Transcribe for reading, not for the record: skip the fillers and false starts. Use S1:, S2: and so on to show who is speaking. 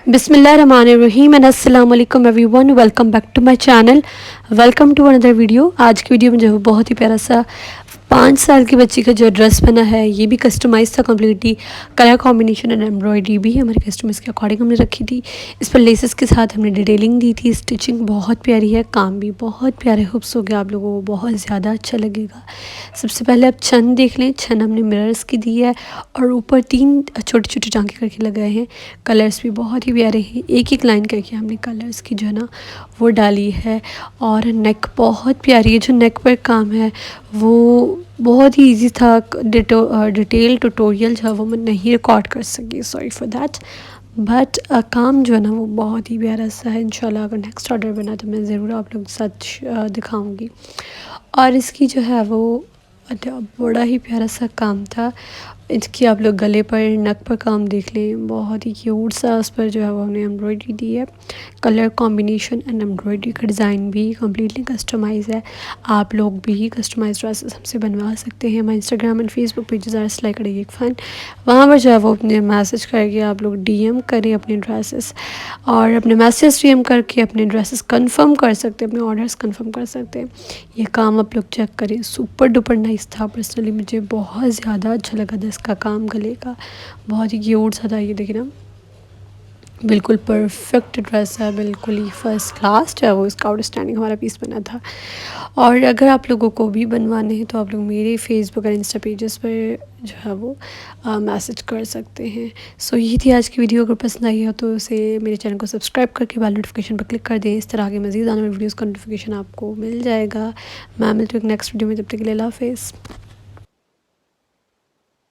S1: बिस्मिल्लाहिर्रहमानिर्रहीम एंड अस्सलाम वालेकुम everyone, welcome back to my channel. Welcome to another video. आज की वीडियो में जो है बहुत ही प्यारा सा 5 साल की बच्ची का जो ड्रेस बना है, ये भी कस्टमाइज था completely. Colour combination and embroidery भी हमारे कस्टमर्स के अकॉर्डिंग हमने रखी थी। इस पर लेसेस के साथ हमने डिटेलिंग दी थी। स्टिचिंग बहुत प्यारी है, काम भी बहुत प्यारे हुब्स हो गया, आप लोगों को बहुत ज़्यादा अच्छा लगेगा। सबसे पहले आप छन देख लें। छन हमने मिरर्स की दी है और ऊपर 3 छोटे छोटे टाँके करके लगाए हैं। कलर्स भी बहुत ही प्यारे हैं, एक एक लाइन करके हमने कलर्स की जो है ना वो डाली है। और नेक बहुत प्यारी है, जो नेक पर काम है वो बहुत ही इजी था। डिटेल ट्यूटोरियल जो है वो मैं नहीं रिकॉर्ड कर सकी, सॉरी फॉर दैट। बट काम जो है ना वो बहुत ही प्यारा सा है। इंशाल्लाह अगर नेक्स्ट ऑर्डर बना तो मैं ज़रूर आप लोगों के साथ दिखाऊंगी। और इसकी जो है वो बड़ा ही प्यारा सा काम था। इसकी आप लोग गले पर नक पर काम देख लें, बहुत ही क्यूट सा उस पर जो है वो हमने एम्ब्रॉयडरी दी है। कलर कॉम्बिनेशन एंड एम्ब्रॉयडरी का डिज़ाइन भी कम्प्लीटली कस्टमाइज़ है। आप लोग भी कस्टमाइज ड्रेसेस हमसे बनवा सकते हैं। हमारे Instagram and Facebook pages are सिलाई कढ़ाई एक फ़न, वहाँ पर जो है वो अपने मैसेज करके आप लोग डीएम करें अपने ड्रेसेस, और अपने मैसेज डीएम करके अपने ड्रेसेस कंफर्म कर सकते हैं, अपने ऑर्डर्स कंफर्म कर सकते हैं। ये काम आप लोग चेक करें, सुपर डुपर नाइस था। पर्सनली मुझे बहुत ज़्यादा अच्छा लगा था इसका काम, गले का बहुत ही क्यूट सा था। ये देखिए ना, बिल्कुल परफेक्ट ड्रेस है, बिल्कुल ही फर्स्ट क्लास है वो। इसका आउटस्टैंडिंग हमारा पीस बना था। और अगर आप लोगों को भी बनवाने हैं तो आप लोग मेरे फेसबुक और इंस्टा पेजेस पर जो है वो मैसेज कर सकते हैं। सो ये थी आज की वीडियो। अगर पसंद आई हो तो उसे मेरे चैनल को सब्सक्राइब करके बेल नोटिफिकेशन पर क्लिक कर दें। इस तरह के मज़ीद आने वाली वीडियोज़ का नोटिफिकेशन आपको मिल जाएगा। मैं मिलती हूँ नेक्स्ट वीडियो में, तब तक के लिए अल्लाह हाफ़िज़।